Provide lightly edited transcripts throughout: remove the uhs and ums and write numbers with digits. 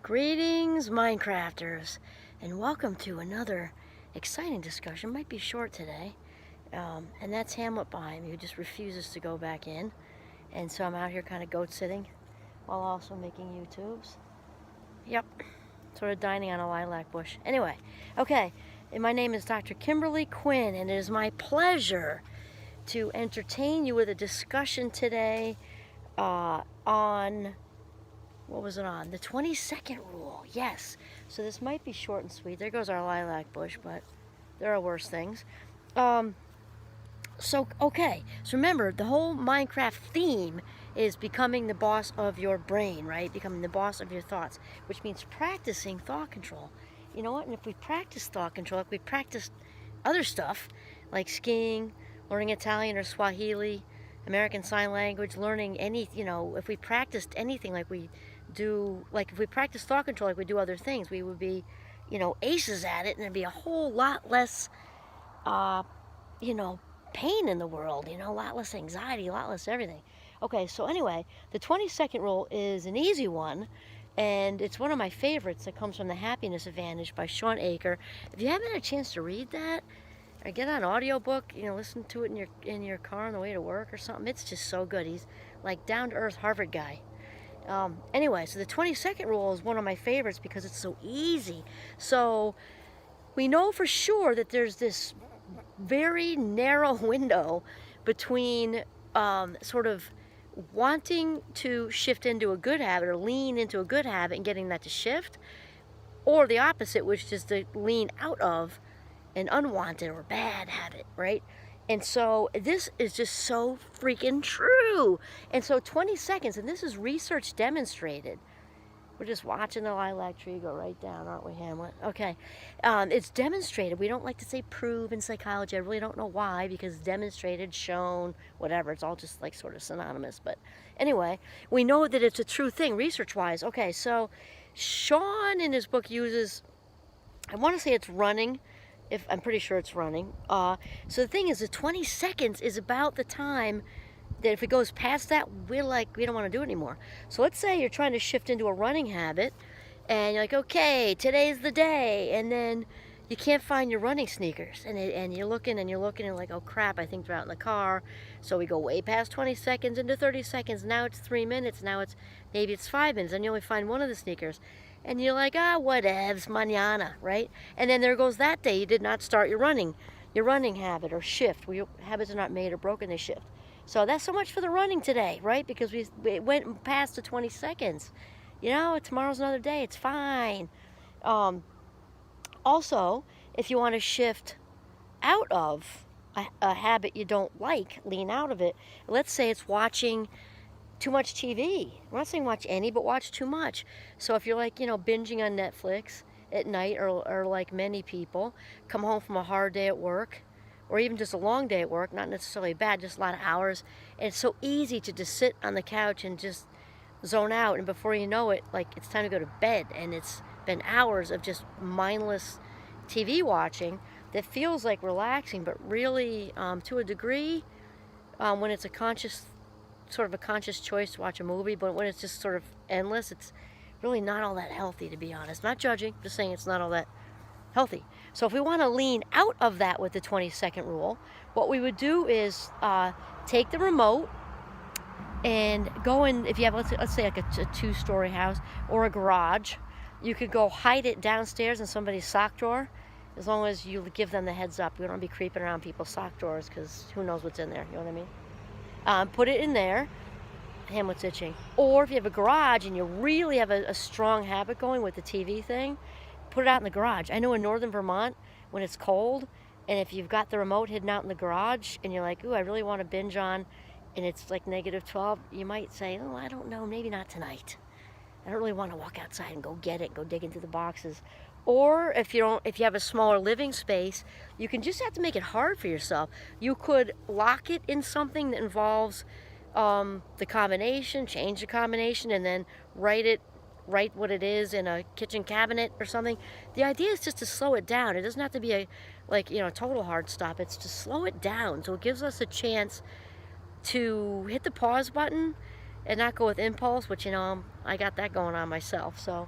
Greetings, Minecrafters, and welcome to another exciting discussion. Might be short today, and that's Hamlet behind me, who just refuses to go back in. And so I'm out here kind of goat sitting while also making YouTubes. Yep, sort of dining on a lilac bush. Anyway, okay, and my name is Dr. Kimberly Quinn, and it is my pleasure to entertain you with a discussion today on... what was it on? The 20-second rule. Yes. So this might be short and sweet. There goes our lilac bush, but there are worse things. Okay. So remember, the whole Minecraft theme is becoming the boss of your brain, right? Becoming the boss of your thoughts, which means practicing thought control. You know what? And if we practice thought control, if we practice other stuff, like skiing, learning Italian or Swahili, American Sign Language, learning if we practiced anything like we do, like if we practice thought control like we do other things, we would be, aces at it, and there'd be a whole lot less, pain in the world, a lot less anxiety, a lot less everything. Okay, so anyway, the 20-second rule is an easy one, and it's one of my favorites that comes from The Happiness Advantage by Sean Aker. If you haven't had a chance to read that, or get an audiobook, listen to it in your car on the way to work or something. It's just so good. He's like down-to-earth Harvard guy. Anyway, so the 20-second rule is one of my favorites because it's so easy. So we know for sure that there's this very narrow window between sort of wanting to shift into a good habit or lean into a good habit and getting that to shift, or the opposite, which is to lean out of an unwanted or bad habit, right? And so this is just so freaking true. And so 20 seconds, and this is research demonstrated. We're just watching the lilac tree go right down, aren't we, Hamlet? Okay. It's demonstrated. We don't like to say prove in psychology. I really don't know why, because demonstrated, shown, whatever. It's all just like sort of synonymous. But anyway, we know that it's a true thing research-wise. Okay, so Sean in his book uses, I want to say it's running. I'm pretty sure it's running. So the thing is, the 20 seconds is about the time that if it goes past that, we don't want to do it anymore. So let's say you're trying to shift into a running habit, and you're like, okay, today's the day, and then you can't find your running sneakers, and you're looking and you're like, oh crap, I think they're out in the car. So we go way past 20 seconds into 30 seconds. Now it's 3 minutes. Now maybe it's 5 minutes, and you only find one of the sneakers. And you're like, whatevs, mañana, right? And then there goes that day. You did not start your running habit or shift. Habits are not made or broken, they shift. So that's so much for the running today, right? Because we went past the 20 seconds. Tomorrow's another day. It's fine. Also, if you want to shift out of a habit you don't like, lean out of it. Let's say it's watching too much TV. I'm not saying watch any, but watch too much. So if you're like, binging on Netflix at night, or like many people, come home from a hard day at work, or even just a long day at work, not necessarily bad, just a lot of hours, and it's so easy to just sit on the couch and just zone out, and before you know it, like, it's time to go to bed, and it's been hours of just mindless TV watching that feels like relaxing, but really, to a degree, when it's a conscious choice to watch a movie, but when it's just sort of endless, it's really not all that healthy, to be honest. Not judging, just saying it's not all that healthy. So if we want to lean out of that with the 20-second rule, what we would do is take the remote and go in. If you have, let's say like a two-story house or a garage, you could go hide it downstairs in somebody's sock drawer, as long as you give them the heads up. We don't want to be creeping around people's sock drawers, because who knows what's in there, you know what I mean? Put it in there. Hamlet's itching. Or if you have a garage and you really have a strong habit going with the TV thing, put it out in the garage. I know in northern Vermont, when it's cold, and if you've got the remote hidden out in the garage, and you're like, ooh, I really want to binge on, and it's like -12, you might say, oh, I don't know, maybe not tonight. I don't really want to walk outside and go get it, go dig into the boxes. Or if you have a smaller living space, you can just have to make it hard for yourself. You could lock it in something that involves the combination, change the combination, and then write what it is in a kitchen cabinet or something. The idea is just to slow it down. It doesn't have to be a total hard stop. It's to slow it down, so it gives us a chance to hit the pause button and not go with impulse, which I got that going on myself. So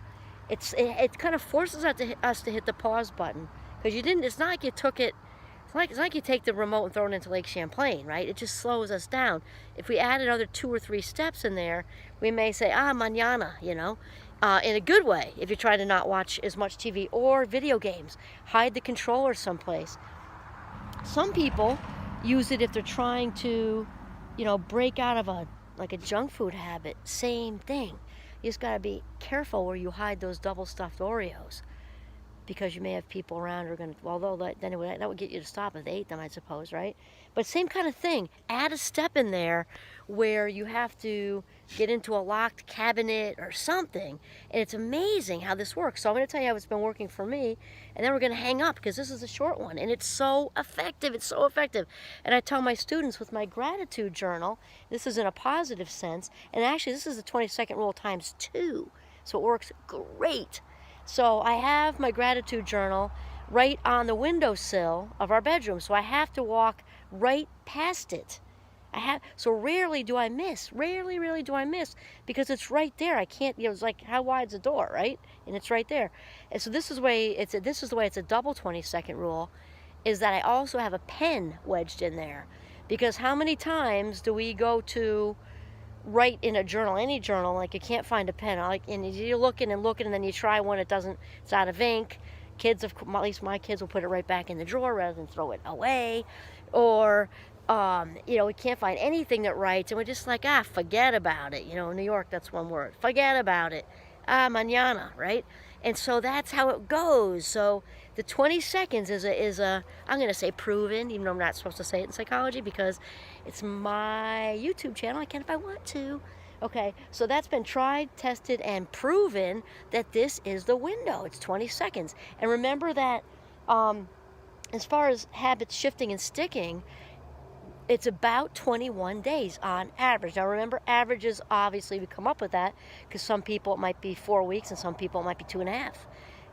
It kind of forces us to hit the pause button, because you didn't. It's not like you took it. It's like you take the remote and throw it into Lake Champlain, right? It just slows us down. If we add another 2 or 3 steps in there, we may say, mañana, in a good way, if you try to not watch as much TV or video games. Hide the controller someplace. Some people use it if they're trying to, break out of a junk food habit. Same thing. You just got to be careful where you hide those double stuffed Oreos, because you may have people around who are going to, although that would get you to stop if they ate them, I suppose, right? But same kind of thing. Add a step in there where you have to get into a locked cabinet or something, and it's amazing how this works. So I'm going to tell you how it's been working for me, and then we're going to hang up, because this is a short one, and it's so effective. It's so effective. And I tell my students with my gratitude journal, this is in a positive sense, and actually this is the 20-second rule times 2, so it works great. So I have my gratitude journal right on the windowsill of our bedroom, so I have to walk right past it. So rarely do I miss, because it's right there. I can't, it's like, how wide's the door, right? And it's right there. And so this is the way it's a double 20-second rule, is that I also have a pen wedged in there. Because how many times do we go to write in a journal, any journal, like you can't find a pen, and you're looking and looking, and then you try one, it's out of ink. At least my kids will put it right back in the drawer rather than throw it away. Or we can't find anything that writes, and we're just like, forget about it. In New York, that's one word, forget about it. Mañana, right? And so that's how it goes. So the 20 seconds is a I'm going to say proven, even though I'm not supposed to say it in psychology, because it's my YouTube channel. I can if I want to. Okay, so that's been tried, tested, and proven that this is the window. It's 20 seconds. And remember that as far as habits shifting and sticking, it's about 21 days on average. Now remember, averages, obviously we come up with that, because some people it might be 4 weeks and some people it might be 2.5,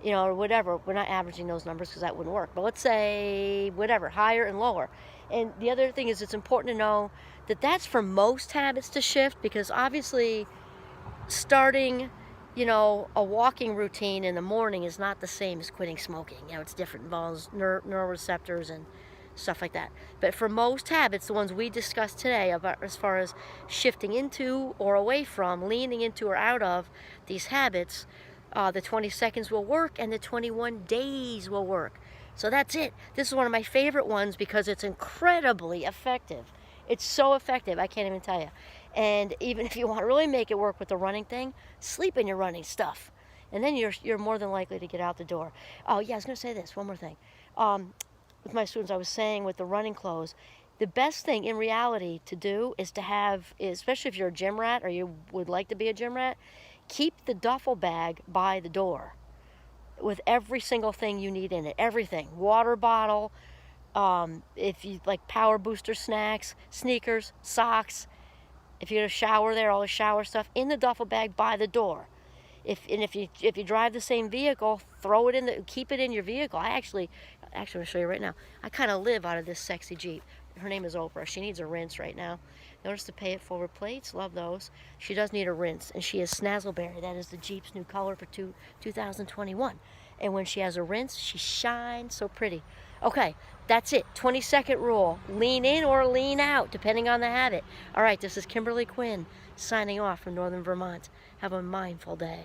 or whatever. We're not averaging those numbers because that wouldn't work. But let's say whatever, higher and lower. And the other thing is, it's important to know that that's for most habits to shift, because obviously starting, a walking routine in the morning is not the same as quitting smoking. It's different. It involves neuroreceptors and stuff like that. But for most habits, the ones we discussed today, about as far as shifting into or away from, leaning into or out of these habits, the 20 seconds will work, and the 21 days will work. So that's it. This is one of my favorite ones because it's incredibly effective. It's so effective, I can't even tell you. And even if you want to really make it work with the running thing, sleep in your running stuff, and then you're more than likely to get out the door. Oh yeah, I was going to say this, one more thing. With my students, I was saying with the running clothes, the best thing in reality to do is to have, especially if you're a gym rat or you would like to be a gym rat, keep the duffel bag by the door with every single thing you need in it. Everything. Water bottle, if you like power booster snacks, sneakers, socks. If you're going to shower there, all the shower stuff in the duffel bag by the door. If you drive the same vehicle, keep it in your vehicle. Actually, I'm going to show you right now. I kind of live out of this sexy Jeep. Her name is Oprah. She needs a rinse right now. Notice the pay it forward plates. Love those. She does need a rinse, and she is Snazzleberry. That is the Jeep's new color for 2021. And when she has a rinse, she shines so pretty. Okay, that's it. 20-second rule. Lean in or lean out, depending on the habit. All right, this is Kimberly Quinn signing off from Northern Vermont. Have a mindful day.